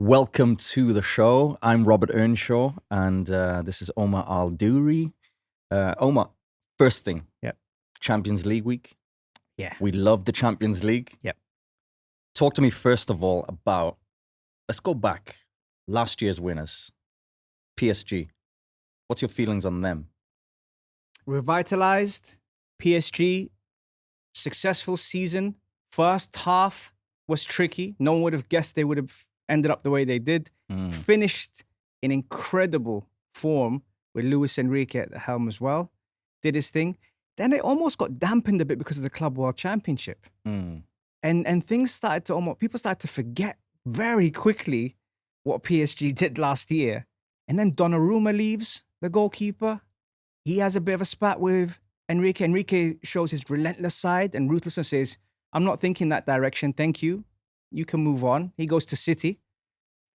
Welcome to the show. I'm Robert Earnshaw, and this is Omar Al-Duri. Omar, first thing, Yep. Champions League week. Yeah. We love the Champions League. Yep. Talk to me first of all about, let's go back, last year's winners, PSG. What's your feelings on them? Revitalized, PSG, successful season. First half was tricky. No one would have guessed they would have ended up the way they did. Finished in incredible form with Luis Enrique at the helm as well. Did his thing. Then it almost got dampened a bit because of the Club World Championship. And things started to people started to forget very quickly what PSG did last year. And then Donnarumma leaves, the goalkeeper. He has a bit of a spat with Enrique. Enrique shows his relentless side and ruthlessness, says, I'm not thinking that direction, thank you. You can move on. He goes to City.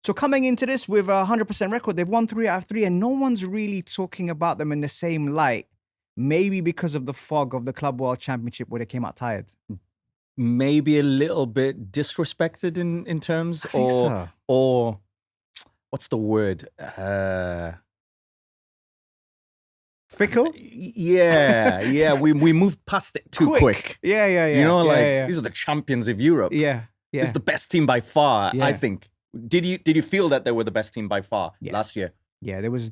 So coming into this with a 100% record, they've won 3 out of 3, and no one's really talking about them in the same light. Maybe because of the fog of the Club World Championship where they came out tired. Maybe a little bit disrespected in terms, I think so. or what's the word? Fickle? Yeah. We moved past it too quick. Yeah. You know, yeah. These are the champions of Europe. Yeah. This is the best team by far, Yeah. I think. Did you feel that they were the best team by far last year? Yeah, there was.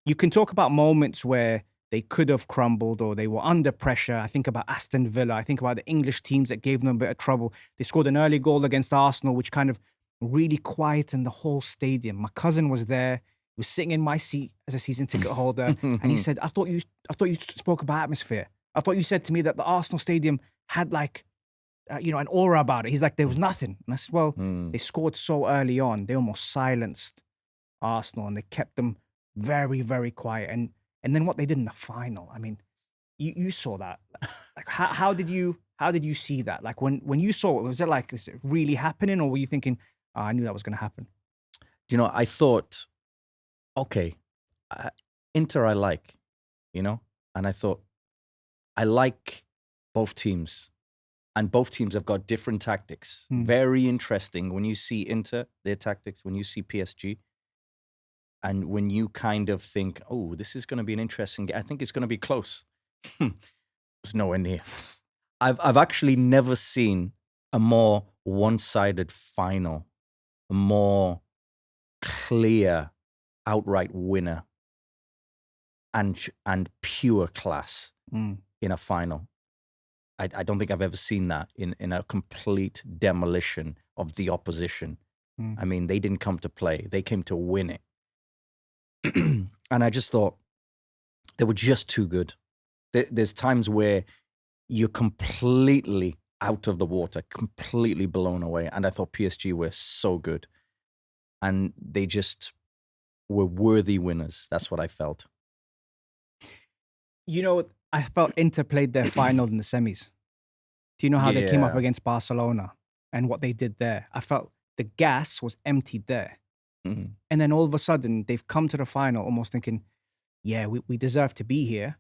You can talk about moments where they could have crumbled or they were under pressure. I think about Aston Villa. I think about the English teams that gave them a bit of trouble. They scored an early goal against Arsenal, which kind of really quietened the whole stadium. My cousin was there. He was sitting in my seat as a season ticket holder, and he said, "I thought you spoke about atmosphere. I thought you said to me that the Arsenal stadium had like." An aura about it. He's like, there was nothing. And I said, well, they scored so early on. They almost silenced Arsenal and they kept them very, very quiet. And then what they did in the final, I mean, you saw that. Like, how did you see that? Like when you saw it, was it really happening, or were you thinking, I knew that was going to happen? I thought, okay, Inter I like, and I thought, I like both teams. And both teams have got different tactics. Very interesting when you see Inter, their tactics, when you see PSG. And when you kind of think, oh, this is going to be an interesting game. I think it's going to be close. It's nowhere near. I've actually never seen a more one-sided final, a more clear, outright winner and pure class in a final. I don't think I've ever seen that in a complete demolition of the opposition. I mean, they didn't come to play. They came to win it. And I just thought they were just too good. There's times where you're completely out of the water, completely blown away. And I thought PSG were so good. And they just were worthy winners. That's what I felt. I felt Inter played their final in the semis. Do you know how they came up Yeah. against Barcelona and what they did there? I felt the gas was emptied there. And then all of a sudden, they've come to the final almost thinking, yeah, we deserve to be here.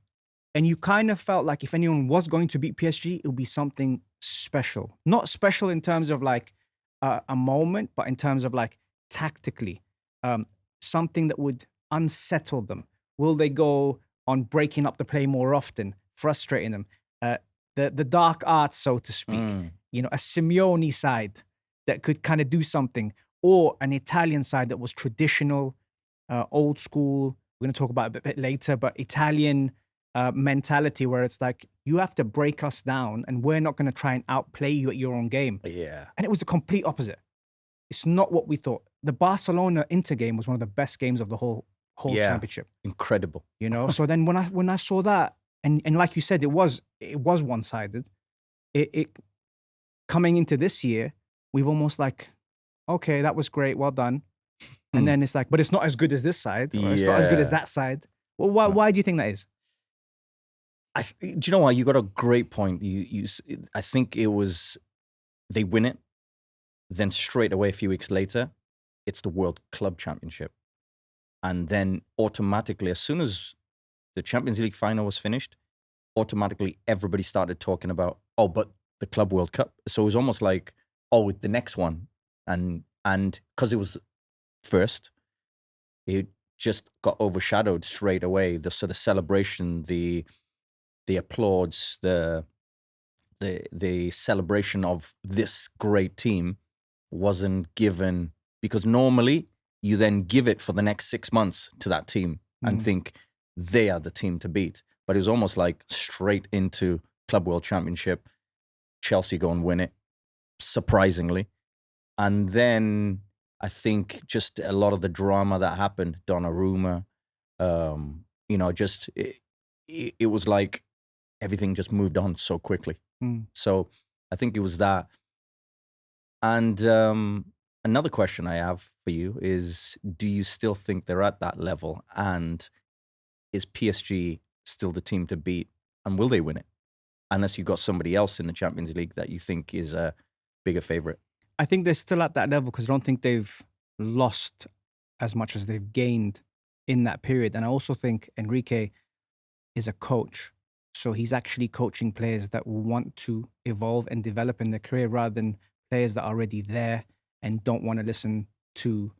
And you kind of felt like if anyone was going to beat PSG, it would be something special. Not special in terms of like a moment, but in terms of like tactically, something that would unsettle them. Will they go on breaking up the play more often, frustrating them? The dark arts, so to speak, a Simeone side that could kind of do something, or an Italian side that was traditional, old school. We're going to talk about it a bit later, but Italian mentality where it's like, you have to break us down and we're not going to try and outplay you at your own game. Yeah. And it was the complete opposite. It's not what we thought. The Barcelona-Inter game was one of the best games of the whole championship. Incredible. So then when I saw that, and like you said, it was one-sided. It coming into this year, we've almost like, okay, that was great, well done. And then it's like, but it's not as good as this side, or it's not as good as that side. Well, why do you think that is? Do you know what? You got a great point. I think it was, they win it, then straight away a few weeks later, it's the World Club Championship. And then automatically, as soon as the Champions League final was finished, automatically everybody started talking about, but the Club World Cup. So it was almost like, the next one. And And because it was first, it just got overshadowed straight away. The sort of celebration, the applauds, the celebration of this great team wasn't given, because normally you then give it for the next 6 months to that team and think they are the team to beat. But it was almost like straight into Club World Championship. Chelsea go and win it, surprisingly. And then I think just a lot of the drama that happened, Donnarumma, just it was like everything just moved on so quickly. So I think it was that. And another question I have for you is, do you still think they're at that level? And is PSG still the team to beat? And will they win it? Unless you've got somebody else in the Champions League that you think is a bigger favorite. I think they're still at that level because I don't think they've lost as much as they've gained in that period. And I also think Enrique is a coach. So he's actually coaching players that want to evolve and develop in their career rather than players that are already there and don't want to listen to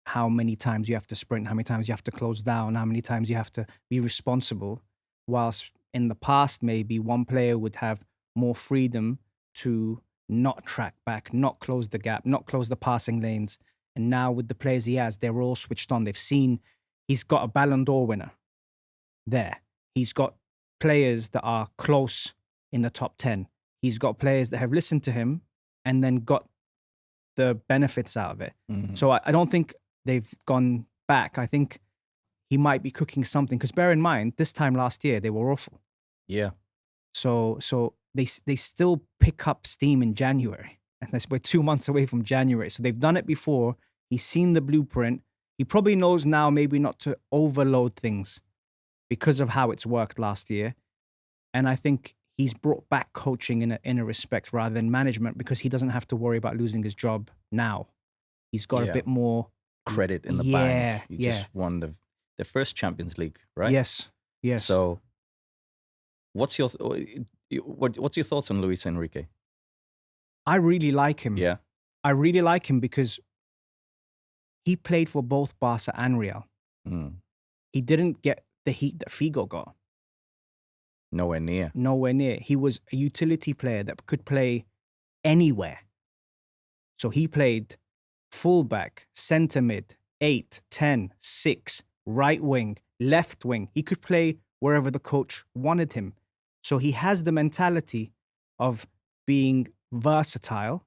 how many times you have to sprint, how many times you have to close down, how many times you have to be responsible. Whilst in the past, maybe one player would have more freedom to not track back, not close the gap, not close the passing lanes. And now with the players he has, they're all switched on. They've seen he's got a Ballon d'Or winner there. He's got players that are close in the top 10. He's got players that have listened to him and then got the benefits out of it. So I don't think they've gone back. I think he might be cooking something, because bear in mind, this time last year, they were awful. Yeah. So they still pick up steam in January. And we're 2 months away from January. So they've done it before. He's seen the blueprint. He probably knows now maybe not to overload things because of how it's worked last year. And I think he's brought back coaching in a respect rather than management, because he doesn't have to worry about losing his job now. He's got a bit more credit in the bank. You just won the first Champions League, right? Yes. So what's your thoughts on Luis Enrique? I really like him. Yeah. I really like him because he played for both Barca and Real. He didn't get the heat that Figo got. Nowhere near. He was a utility player that could play anywhere. So he played fullback, centre mid, 8, 10, 6, right wing, left wing. He could play wherever the coach wanted him. So he has the mentality of being versatile,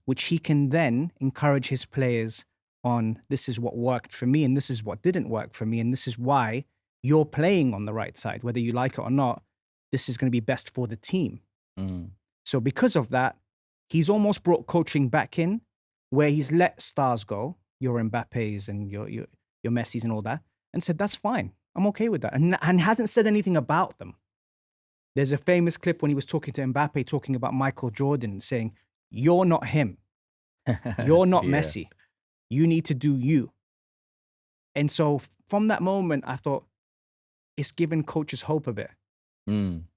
which he can then encourage his players on, this is what worked for me and this is what didn't work for me, and this is why you're playing on the right side, whether you like it or not. This is going to be best for the team. So because of that, he's almost brought coaching back in, where he's let stars go, your Mbappes and your Messis and all that, and said, that's fine. I'm okay with that. And hasn't said anything about them. There's a famous clip when he was talking to Mbappe, talking about Michael Jordan, and saying, you're not him. You're not Messi. You need to do you. And so from that moment, I thought, it's given coaches hope a bit.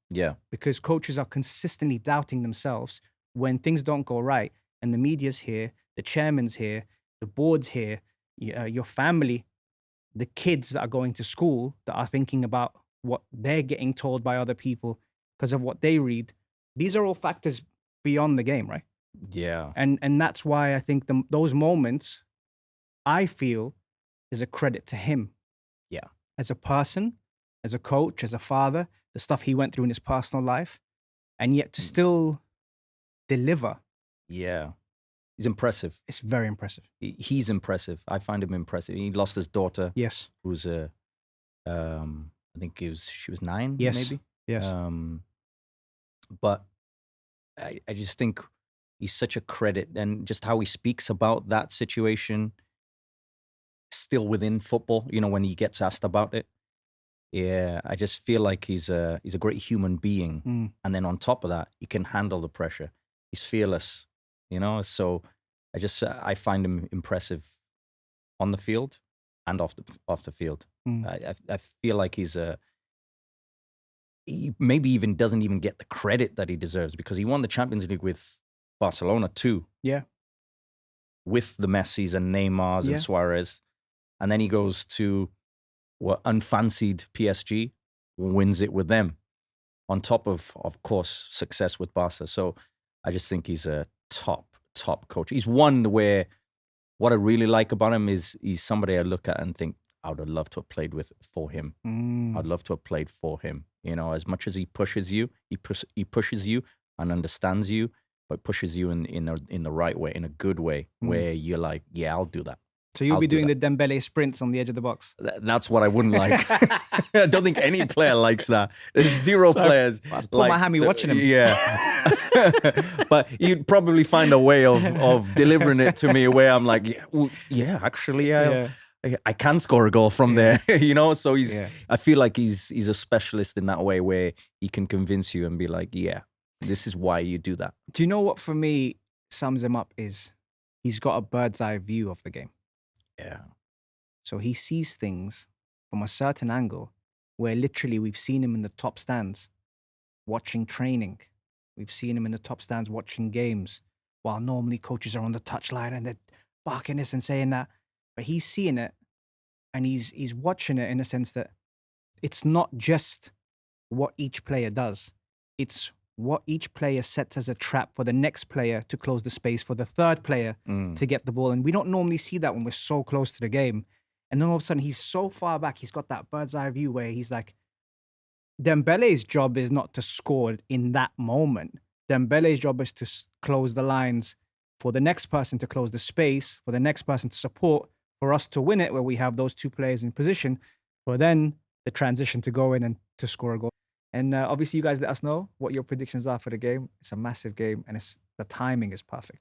Yeah. Because coaches are consistently doubting themselves when things don't go right. And the media's here, the chairman's here, the board's here, your family, the kids that are going to school that are thinking about what they're getting told by other people because of what they read. These are all factors beyond the game, right? Yeah. And that's why I think those moments, I feel, is a credit to him. Yeah. As a person, as a coach, as a father, the stuff he went through in his personal life, and yet to still deliver. Yeah. He's impressive. It's very impressive. He's impressive. I find him impressive. He lost his daughter. Yes. Who's I think she was 9, yes. maybe. Yes. But I just think he's such a credit, and just how he speaks about that situation still within football, when he gets asked about it. Yeah, I just feel like he's a great human being. And then on top of that, he can handle the pressure. He's fearless, so I find him impressive on the field and off the field. I feel like he maybe even doesn't even get the credit that he deserves, because he won the Champions League with Barcelona too. Yeah. with the Messis and Neymars Yeah. and Suarez. And then he goes to unfancied PSG, wins it with them, on top of course, success with Barca. So I just think he's a top coach. He's one where what I really like about him is he's somebody I look at and think, I would have loved to have played for him. I'd love to have played for him. You know, as much as he pushes you, he pushes you and understands you, but pushes you in the right way, in a good way, where you're like, yeah, I'll do that. So you'll I'll be do doing that. the Dembele sprints on the edge of the box. That's what I wouldn't like. I don't think any player likes that. There's zero players. I'd put my hammy watching him. Yeah. But you'd probably find a way of delivering it to me where I'm like, yeah, actually, I can score a goal from there, you know? So I feel like he's a specialist in that way where he can convince you and be like, yeah, this is why you do that. Do you know what for me sums him up is he's got a bird's eye view of the game. Yeah. So he sees things from a certain angle where literally we've seen him in the top stands watching training. We've seen him in the top stands watching games while normally coaches are on the touchline and they're barking this and saying that. But he's seeing it and he's watching it in a sense that it's not just what each player does. It's what each player sets as a trap for the next player to close the space for the third player to get the ball. And we don't normally see that when we're so close to the game. And then all of a sudden he's so far back, he's got that bird's eye view where he's like, Dembele's job is not to score in that moment. Dembele's job is to close the lines for the next person to close the space, for the next person to support, for us to win it where we have those two players in position, for then the transition to go in and to score a goal. And obviously, you guys let us know what your predictions are for the game. It's a massive game, and the timing is perfect.